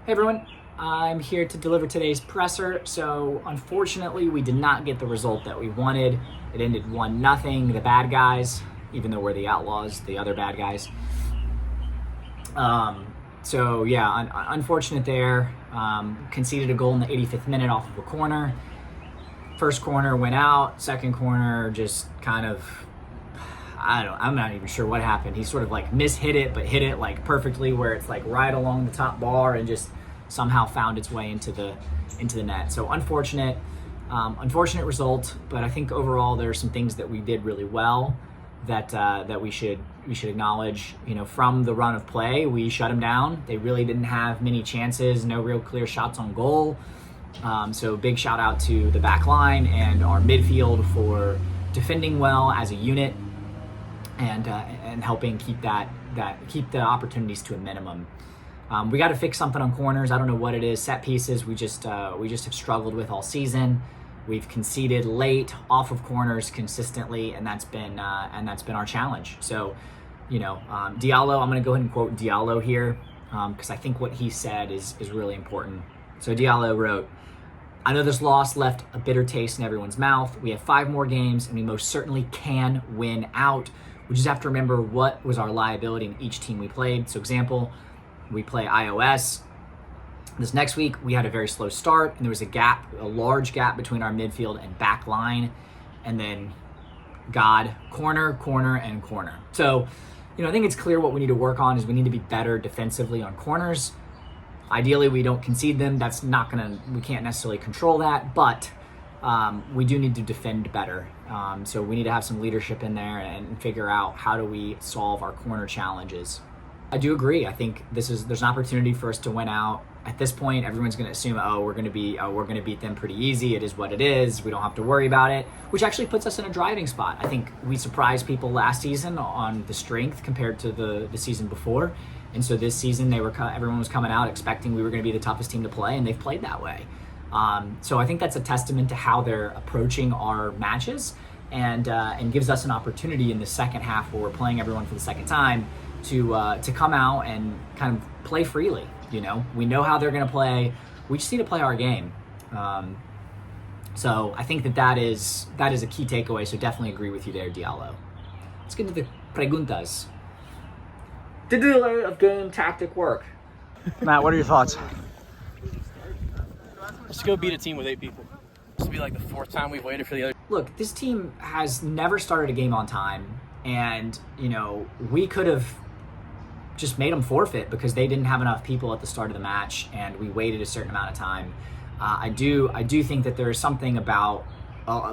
Hey everyone, I'm here to deliver today's presser. So unfortunately, we did not get the result that we wanted. It ended 1-0, the bad guys, even though we're the Outlaws, the other bad guys. Unfortunate there. Conceded a goal in the 85th minute off of a corner. First corner went out, second corner just kind of, I'm not even sure what happened. He sort of like mishit it, but hit it like perfectly where it's like right along the top bar and just somehow found its way into the net. So unfortunate result, but I think overall there are some things that we did really well that we should acknowledge. You know, from the run of play, we shut them down. They really didn't have many chances, no real clear shots on goal. So big shout out to the back line and our midfield for defending well as a unit and helping keep the opportunities to a minimum. We got to fix something on corners. I don't know what it is. Set pieces we just have struggled with all season. We've conceded late off of corners consistently, and that's been our challenge. So, Diallo. I'm going to go ahead and quote Diallo here because I think what he said is really important. So Diallo wrote, "I know this loss left a bitter taste in everyone's mouth. We have 5 more games, and we most certainly can win out. We just have to remember what was our liability in each team we played. So example, we play iOS. This next week, we had a very slow start, and there was a large gap between our midfield and back line, and then corner, and corner. So, I think it's clear what we need to work on is we need to be better defensively on corners. Ideally, we don't concede them. We can't necessarily control that, but we do need to defend better. So we need to have some leadership in there and figure out how do we solve our corner challenges. I do agree. I think there's an opportunity for us to win out. At this point, everyone's going to assume, we're going to beat them pretty easy. It is what it is. We don't have to worry about it, which actually puts us in a driving spot. I think we surprised people last season on the strength compared to the season before. And so this season, everyone was coming out expecting we were going to be the toughest team to play, and they've played that way. So I think that's a testament to how they're approaching our matches, and gives us an opportunity in the second half where we're playing everyone for the second time to come out and kind of play freely. We know how they're going to play. We just need to play our game. So I think that is a key takeaway. So definitely agree with you there, Diallo. Let's get into the preguntas. The delay of game tactic work. Matt, what are your thoughts? Let's go beat a team with 8 people. This will be like the 4th time we've waited for the other. Look, this team has never started a game on time, and we could have just made them forfeit because they didn't have enough people at the start of the match, and we waited a certain amount of time. I do think that there is something about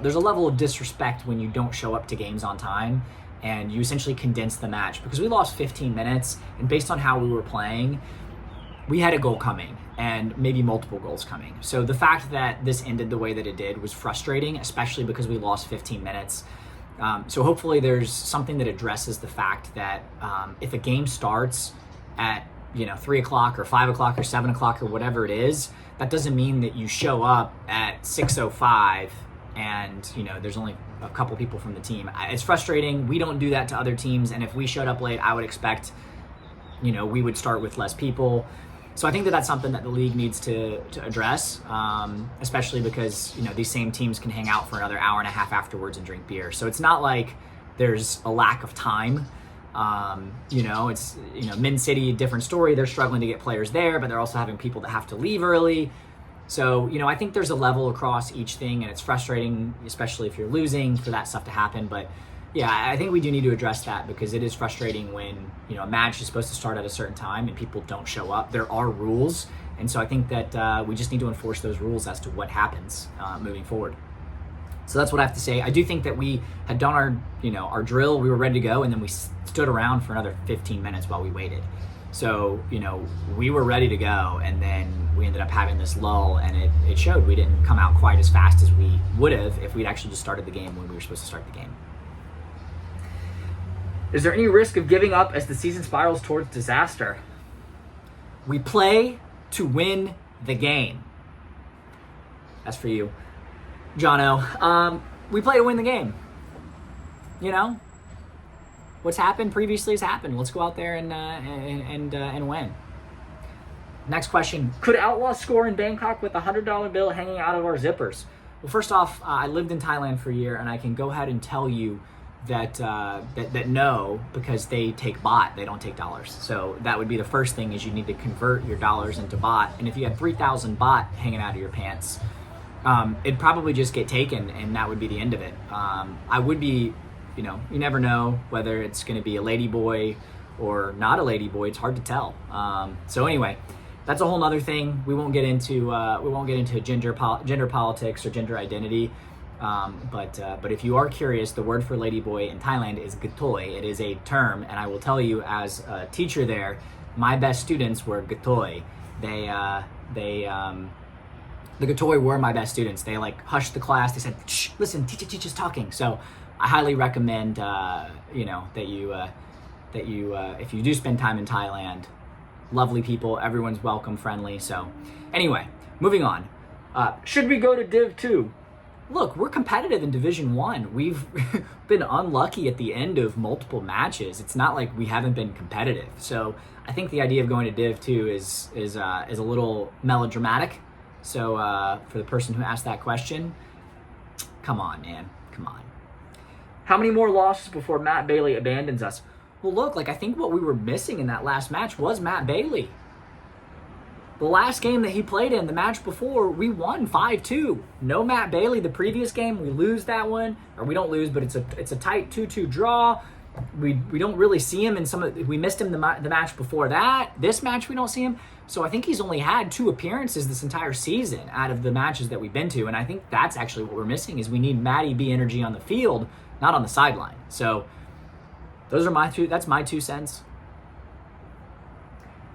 there's a level of disrespect when you don't show up to games on time and you essentially condense the match, because we lost 15 minutes, and based on how we were playing, we had a goal coming and maybe multiple goals coming. So the fact that this ended the way that it did was frustrating, especially because we lost 15 minutes. So hopefully there's something that addresses the fact that if a game starts at 3 o'clock or 5 o'clock or 7 o'clock or whatever it is, that doesn't mean that you show up at 6:05 and there's only a couple people from the team. It's frustrating. We don't do that to other teams, and if we showed up late, I would expect we would start with less people. So I think that that's something that the league needs to address, especially because these same teams can hang out for another hour and a half afterwards and drink beer. So it's not like there's a lack of time. It's Min City, different story. They're struggling to get players there, but they're also having people that have to leave early. So I think there's a level across each thing, and it's frustrating, especially if you're losing, for that stuff to happen. But yeah, I think we do need to address that, because it is frustrating when, a match is supposed to start at a certain time and people don't show up. There are rules, and so I think that we just need to enforce those rules as to what happens moving forward. So that's what I have to say. I do think that we had done our drill, we were ready to go, and then we stood around for another 15 minutes while we waited. So, we were ready to go, and then we ended up having this lull, and it showed. We didn't come out quite as fast as we would have if we'd actually just started the game when we were supposed to start the game. Is there any risk of giving up as the season spirals towards disaster? We play to win the game. That's for you, Jono. We play to win the game. What's happened previously has happened. Let's go out there and win. Next question. Could Outlaws score in Bangkok with a $100 bill hanging out of our zippers? Well, first off, I lived in Thailand for a year, and I can go ahead and tell you that no, because they take baht, they don't take dollars. So that would be the first thing, is you need to convert your dollars into baht. And if you had 3,000 baht hanging out of your pants, it'd probably just get taken, and that would be the end of it. I would be, you never know whether it's going to be a lady boy or not a lady boy. It's hard to tell. So anyway, that's a whole nother thing. We won't get into gender politics or gender identity. But if you are curious, the word for ladyboy in Thailand is gatoy. It is a term, and I will tell you, as a teacher there, my best students were gatoy. The gatoy were my best students. They like hushed the class. They said, "Shh, listen, teacher's talking." So I highly recommend, that you if you do spend time in Thailand, lovely people, everyone's welcome, friendly. So anyway, moving on. Should we go to Div 2? Look, we're competitive in Division 1. We've been unlucky at the end of multiple matches. It's not like we haven't been competitive. So I think the idea of going to Div 2 is a little melodramatic. So for the person who asked that question, come on, man, come on. How many more losses before Matt Bailey abandons us? Well, look, I think what we were missing in that last match was Matt Bailey. The last game that he played in, the match before, we won 5-2. No Matt Bailey. The previous game, we lose that one, or we don't lose, but it's a tight 2-2 draw. We don't really see him in we missed him the match before that. This match, we don't see him. So I think he's only had 2 appearances this entire season out of the matches that we've been to, and I think that's actually what we're missing, is we need Matty B energy on the field, not on the sideline. So those are that's my 2 cents.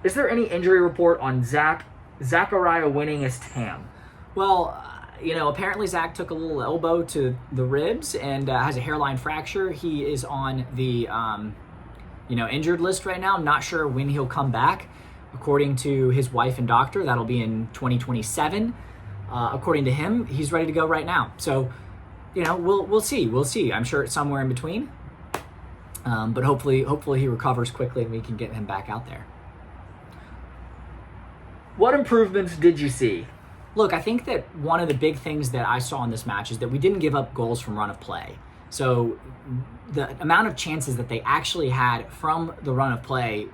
Is there any injury report on Zachariah winning as Tam? Well, apparently Zach took a little elbow to the ribs and has a hairline fracture. He is on the, injured list right now. I'm not sure when he'll come back. According to his wife and doctor, that'll be in 2027. According to him, he's ready to go right now. So, we'll see. We'll see. I'm sure it's somewhere in between. But hopefully he recovers quickly and we can get him back out there. What improvements did you see? Look, I think that one of the big things that I saw in this match is that we didn't give up goals from run of play. So the amount of chances that they actually had from the run of play,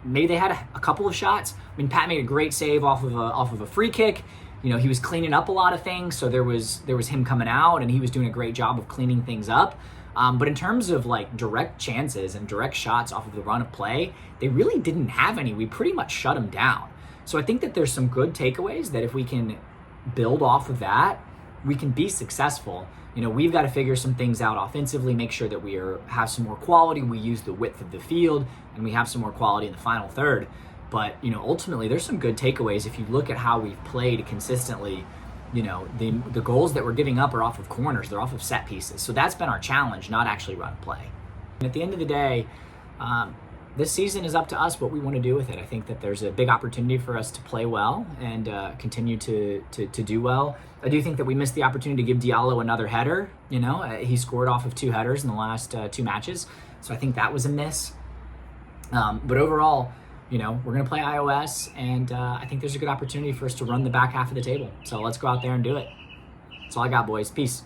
maybe they had a couple of shots. I mean, Pat made a great save off of a free kick. He was cleaning up a lot of things, so there was him coming out, and he was doing a great job of cleaning things up. But in terms of direct chances and direct shots off of the run of play, they really didn't have any. We pretty much shut them down. So I think that there's some good takeaways that if we can build off of that, we can be successful. We've got to figure some things out offensively, make sure that we have some more quality, we use the width of the field, and we have some more quality in the final third. But, ultimately, there's some good takeaways if you look at how we've played consistently. The goals that we're giving up are off of corners, they're off of set pieces. So that's been our challenge, not actually run play. And at the end of the day, this season is up to us what we want to do with it. I think that there's a big opportunity for us to play well and continue to do well. I do think that we missed the opportunity to give Diallo another header. He scored off of 2 headers in the last 2 matches. So I think that was a miss. But overall, we're going to play iOS, and I think there's a good opportunity for us to run the back half of the table. So let's go out there and do it. That's all I got, boys. Peace.